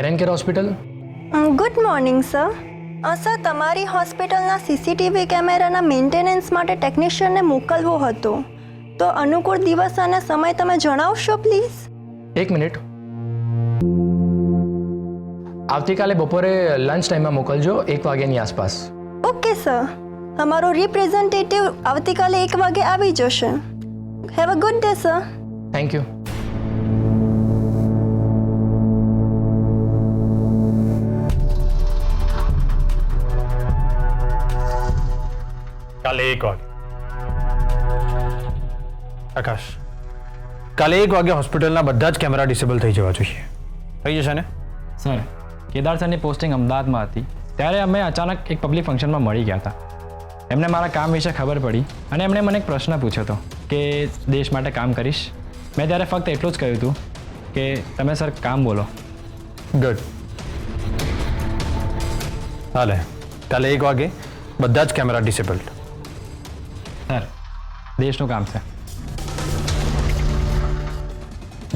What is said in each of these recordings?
Keran care hospital. Good morning sir. Sir, તમારી હોસ્પિટલના CCTV કેમેરાના મેન્ટેનન્સ માટે ટેકનિશિયનને મોકલવો હતો, તો અનુકૂળ દિવસ અને સમય તમે જણાવશો પ્લીઝ? એક મિનિટ. આવતીકાલે બપોરે લંચ ટાઈમમાં મોકલજો, 1 વાગ્યાની આસપાસ. ઓકે સર, અમારો રિપ્રેઝેન્ટેટિવ આવતીકાલે 1 વાગે આવી જશે. Have a good day sir. Thank you. કાલે 1 વાગે આકાશ, કાલે 1 વાગે હોસ્પિટલના બધા જ કેમેરા ડિસેબલ થઈ જવા જોઈએ. થઈ જશે ને? સર, કેદાર સરની પોસ્ટિંગ અમદાવાદમાં હતી ત્યારે અમે અચાનક એક પબ્લિક ફંક્શનમાં મળી ગયા હતા. એમને મારા કામ વિશે ખબર પડી અને એમણે મને એક પ્રશ્ન પૂછ્યો હતો કે દેશ માટે કામ કરીશ. મેં ત્યારે ફક્ત એટલું જ કહ્યું હતું કે તમે સર કામ બોલો. ગુડ. હાલે, કાલે 1 વાગે બધા જ કેમેરા ડિસેબલ્ડ. સર, દેશનું કામ છે.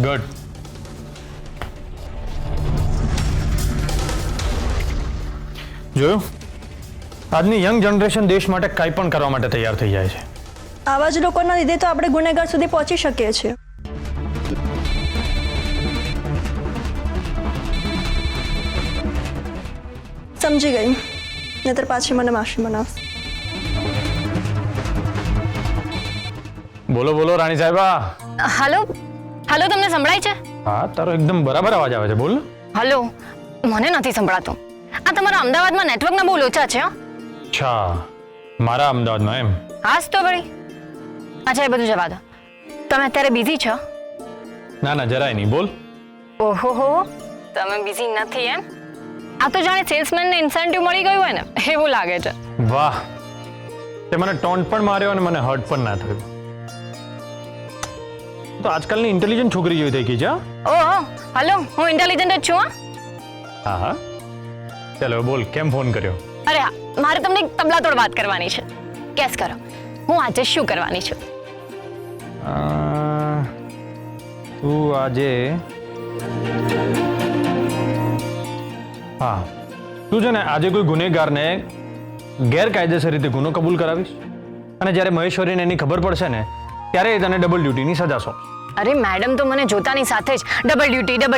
ગુડ. જોયું, આજની યંગ જનરેશન દેશ માટે કંઈ પણ કરવા માટે તૈયાર થઈ જાય છે. આવા જ લોકોના લીધે તો આપણે ગુનેગાર સુધી પહોંચી શકીએ છીએ. સમજી ગઈ, નહીતર પાછી મને માફી મનાવશે. બોલો બોલો રાણી સાહેબા. હલો હલો, તમને સંભળાય છે? હા, તારો એકદમ બરાબર અવાજ આવે છે. બોલ. હલો, મને નથી સંભળાતું. આ તમારા અમદાવાદમાં નેટવર્કના બહુ લોચા છે. અચ્છા, મારા અમદાવાદમાં એમ? હાસ તો વળી. અચ્છા, એ બધું જવા દો. તમે અત્યારે બિઝી છો? ના ના, જરાય નહીં. બોલ. ઓહો, તમે બિઝી નથી એમ? આ તો જાણે સેલ્સમેનને ઇન્સેન્ટિવ મળી ગયું હોય ને એવું લાગે છે. વાહ, તે મને ટોન્ટ પણ માર્યો અને મને હર્ટ પણ ના થયું. તો આજકાલની ઇન્ટેલિજન્ટ છોકરી જેવી થઈ ગઈ છે. ઓહો, હલો, હું ઇન્ટેલિજન્ટ જ છું. હા હા, ચાલો બોલ, કેમ ફોન કર્યો? અરે હા, મારે તમને એક તબલાતોડ વાત કરવાની છે. ગેસ કરો, હું આજે શું કરવાની છું? તું આજે હા, તું છે ને આજે કોઈ ગુનેગારને ગેરકાયદેસર રીતે ગુનો કબૂલ કરાવીશ અને જ્યારે મહેશ્વરીને એની ખબર પડશે ને ત્યારે એ તને ડબલ ડ્યુટીની સજા સોંપશે. અરે મેડમ તો મને જોતાની સાથે જ ડબલ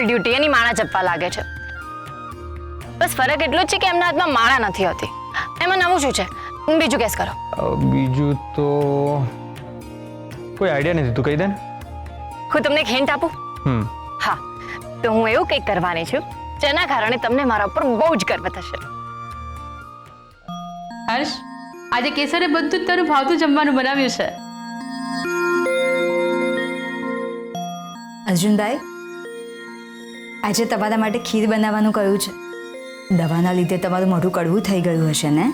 ડ્યુટી એની માળા જપવા લાગે છે. બસ ફરક એટલો જ છે કે એમના હાથમાં માળા નથી હોતી. એમાં નવું શું છે? બીજું ગેસ કરો. બીજું તો કોઈ આઈડિયા નથી, તું કહી દે ને. હું તમને એક હિન્ટ આપું? હા, તો હું એવું કંઈક કરવાની છું જેના કારણે તમને મારા ઉપર બહુ જ ગર્વ થશે. હર્ષ, આજે કેસરે બધું જ તારું ભાવતું જમવાનું બનાવ્યું છે. અર્જુનભાઈ, આજે તમારા માટે ખીર બનાવવાનું કહ્યું છે. દવાના લીધે તમારું મોઢું કડવું થઈ ગયું હશે ને?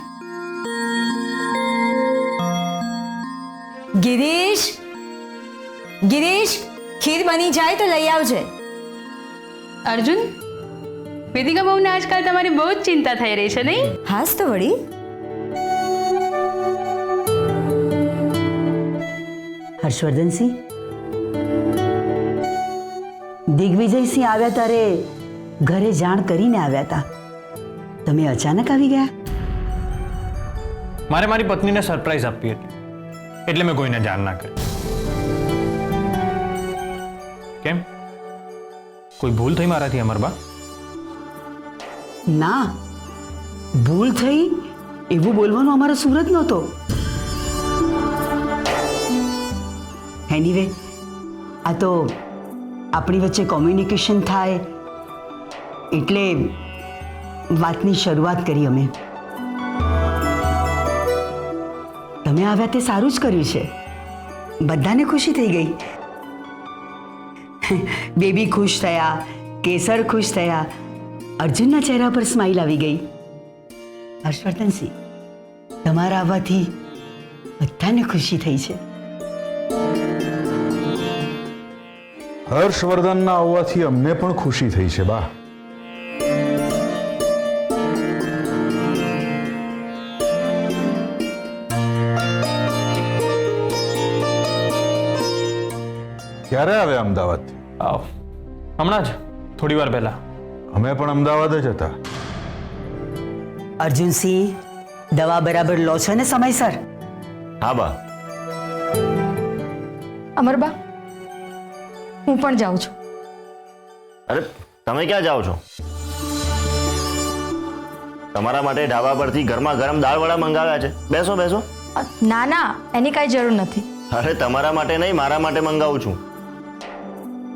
ગિરીશ, ગિરીશ, ખીર બની જાય તો લઈ આવજે. અર્જુન, વેદિકા બહુને આજકાલ તમારી બહુ જ ચિંતા થઈ રહી છે નહીં? હાસ તો વળી. હર્ષવર્ધનસિંહ, દિગ્વિજયસિંહ આવ્યા ત્યારે ઘરે જાણ કરીને આવ્યા હતા. તમે અચાનક આવી ગયા? મારે મારી પત્નીને સરપ્રાઈઝ આપવી હતી એટલે મેં કોઈને જાણ ના કરી. કેમ, કોઈ ભૂલ થઈ મારાથી અમરબા? ના, ભૂલ થઈ એવું બોલવાનો અમારો સુરત નહોતો. એનીવે, આ તો આપણી વચ્ચે કોમ્યુનિકેશન થાય એટલે વાતની શરૂઆત કરી અમે. તમે આવ્યા તે સારું જ કર્યું છે. બધાને ખુશી થઈ ગઈ. બેબી ખુશ થયા, કેસર ખુશ થયા, અર્જુનના ચહેરા પર સ્માઇલ આવી ગઈ. હર્ષવર્ધનસિંહ, તમારા આવવાથી બધાને ખુશી થઈ છે. હર્ષવર્ધનના આવવાથી અમને પણ ખુશી થઈ છે બા. ક્યારે આવ્યા અમદાવાદથી? હમણાં જ થોડી વાર પહેલા. અમે પણ અમદાવાદ જ હતા. અર્જુનસિંહ, દવા બરાબર લો છો ને સમયસર? હા બા. અમરબા, હું પણ જાઉં છું. અરે તમે ક્યાં જાઓ છો? તમારા માટે ઢાબા પરથી ગરમા ગરમ દાળવડા મંગાવ્યા છે. બેસો બેસો. ના ના, એની કાંઈ જરૂર નથી. અરે તમારા માટે નહીં, મારા માટે મંગાવું છું.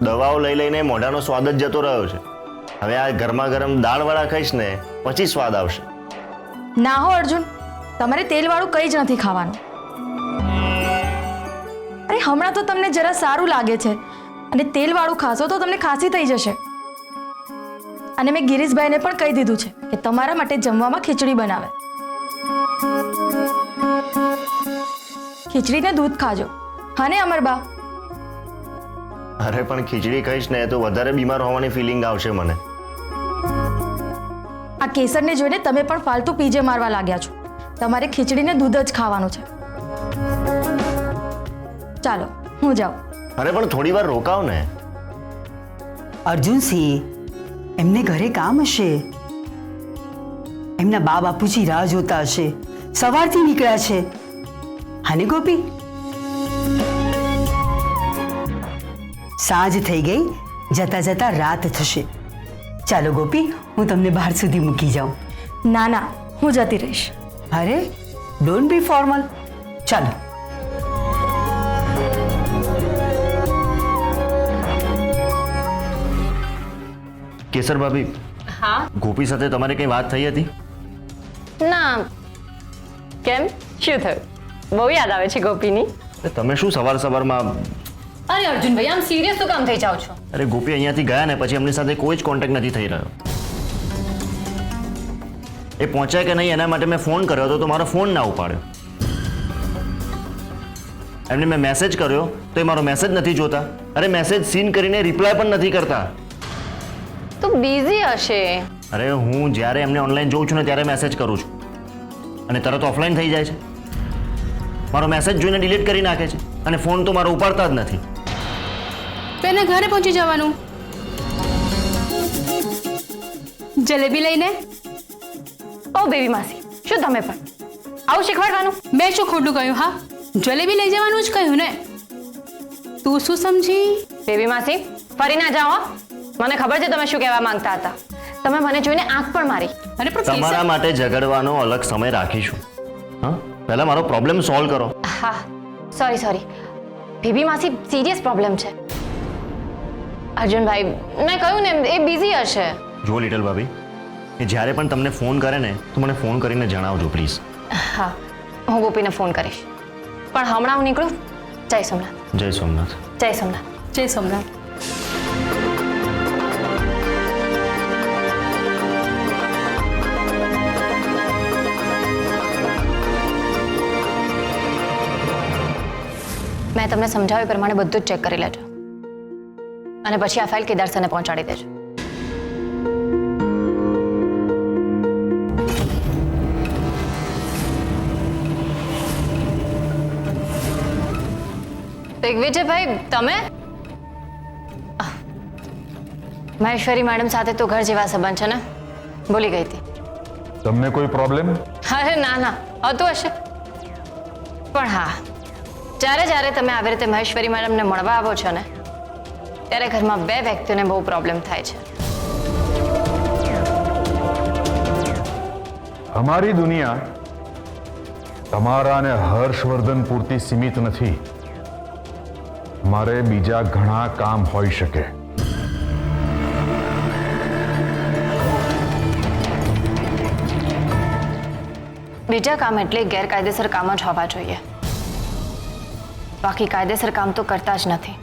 દવાઓ લઈ લઈને મોઢાનો સ્વાદ જ જતો રહ્યો છે. હવે આ ગરમા ગરમ દાળવડા ખાઈશ ને પછી સ્વાદ આવશે. ના હો અર્જુન, તમારે તેલવાળું કંઈ જ નથી ખાવાનું. અરે હમણાં તો તમને જરા સારું લાગે છે અને તેલવાળું ખાશો તો તમને ખાંસી થઈ જશે. અને મેં ગિરીશભાઈને પણ કહી દીધું છે કે તમારા માટે જમવામાં ખીચડી બનાવે. ખીચડીને દૂધ ખાજો. હા ને અમરબા? અરે પણ ખીચડી ખાઈશ ને તો વધારે બીમાર હોવાની ફિલિંગ આવશે મને. આ કેસરને જોઈને તમે પણ ફાલતુ પીજે મારવા લાગ્યા છો. તમારે ખીચડીને દૂધ જ ખાવાનું છે. ચાલો હું જાઉં. અરે પણ થોડી વાર રોકાવ ને. અર્જુનસિંહ, એમને ઘરે કામ હશે. એમના બા બાપુજી રાહ જોતા હશે. સવારથી નીકળ્યા છે. હાને ગોપી? સાંજ થઈ ગઈ, જતા જતા રાત થશે. ચાલો ગોપી, હું તમને બહાર સુધી મૂકી જાઉં. ના ના, હું જતી રહીશ. અરે ડોન્ટ બી ફોર્મલ. ચાલો. કેસર ભાભી, હા ગોપી સાથે તમારે કઈ વાત થઈ હતી? ના. કેમ, શું થયું? બહુ યાદ આવે છે ગોપીની. તમે શું સવાર સવારમાં? અરે અર્જુનભાઈ, આમ સિરિયસ તો કામ થઈ જાવ છો? અરે ગોપી અહીંયાથી ગયા ને પછી એમની સાથે કોઈ જ કોન્ટેક્ટ નથી થઈ રહ્યો. એ પહોંચ્યા કે નહીં એના માટે મેં ફોન કર્યો હતો તો મારો ફોન ના ઉપાડ્યો. એમને મેં મેસેજ કર્યો તો એ મારો મેસેજ નથી જોતા. અરે મેસેજ સીન કરીને રિપ્લાય પણ નથી કરતા. તો બિઝી હશે. અરે હું જ્યારે એમને ઓનલાઈન જોઉં છું ને ત્યારે મેસેજ કરું છું અને તરત ઓફલાઈન થઈ જાય છે. મારો મેસેજ જોઈને ડિલીટ કરી નાખે છે અને ફોન તો મારો ઉપાડતા જ નથી. તો એના ઘરે પહોંચી જવાનું. જલેબી લઈને. ઓ બેબી માસી, શું તમે પણ આવું શીખવાડવાનું? મેં શું ખોટું કહ્યું? હા, જલેબી લઈ જવાનું જ કહ્યું ને. તું શું સમજી? બેબી માસી, ફરી ના જાઓ. મને ખબર છે તમે શું કહેવા માંગતા હતા. તમે મને જોઈને આંખ પણ મારી. અરે પણ તમારા માટે ઝઘડવાનો અલગ સમય રાખીશું. હા, પહેલા મારો પ્રોબ્લેમ સોલ્વ કરો. હા, સોરી. બેબી માસી, સિરિયસ પ્રોબ્લેમ છે. અર્જુનભાઈ, મેં કહ્યું ને એ બિઝી હશે. જો લિટલ ભાભી, કે જ્યારે પણ તમને ફોન કરે ને તો મને ફોન કરીને જણાવજો પ્લીઝ. હા, હું ગોપીને ફોન કરીશ. પણ હમણાં હું નીકળું. જય સોમનાથ. જય સોમનાથ. જય સોમનાથ. જય સોમનાથ. મેં તમને સમજાવ્યું પ્રમાણે બધું જ ચેક કરી લેજો અને પછી આ ફાઇલ કેદાર સરને પહોંચાડી દેજો. દિગ્વિજયભાઈ, તમે? મહેશ્વરી મેડમ સાથે તો ઘર જેવા સંબંધ છે ને? ભૂલી ગઈ હતી. તમને કોઈ પ્રોબ્લેમ? અરે ના, હતું હશે. પણ હા, જ્યારે તમે આવી રીતે મહેશ્વરી મેડમને મળવા આવો છો ને ત્યારે ઘરમાં બે વ્યક્તિઓને બહુ પ્રોબ્લેમ થાય છે. અમારી દુનિયા તમારા અને હર્ષવર્ધન પૂરતી સીમિત નથી. મારે બીજા ઘણા કામ હોઈ શકે. બીજા કામ એટલે ગેરકાયદેસર કામ જ હોવા જોઈએ. બાકી કાયદેસર કામ તો કરતા જ નથી.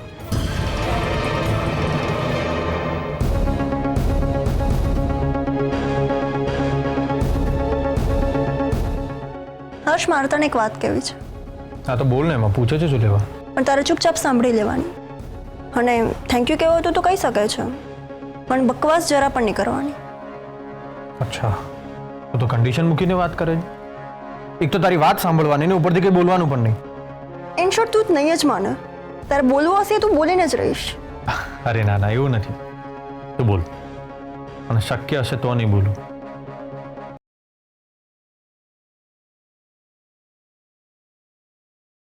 હર્ષ, મારે તને એક વાત કહેવી છે. હા તો બોલ ને, એમાં પૂછે છે શું લેવા? પણ તારે ચૂપચાપ સાંભળી લેવાની. અને થેન્ક યુ કહેવું હતું તો કહી શકે છે, પણ બકવાસ જરા પણ નહીં કરવાની. અચ્છા, તો કન્ડિશન મૂકીને વાત કરે છે. એક તો તારી વાત સાંભળવાની ને ઉપરથી કંઈ બોલવાનું પણ નહીં. ઇન શોર્ટ, તું જ નહીં જ માને. તારે બોલવું હશે તું બોલીને જ રહીશ. અરે ના, એવું નથી. તું બોલ. અને શક્ય હશે તો નહીં બોલું.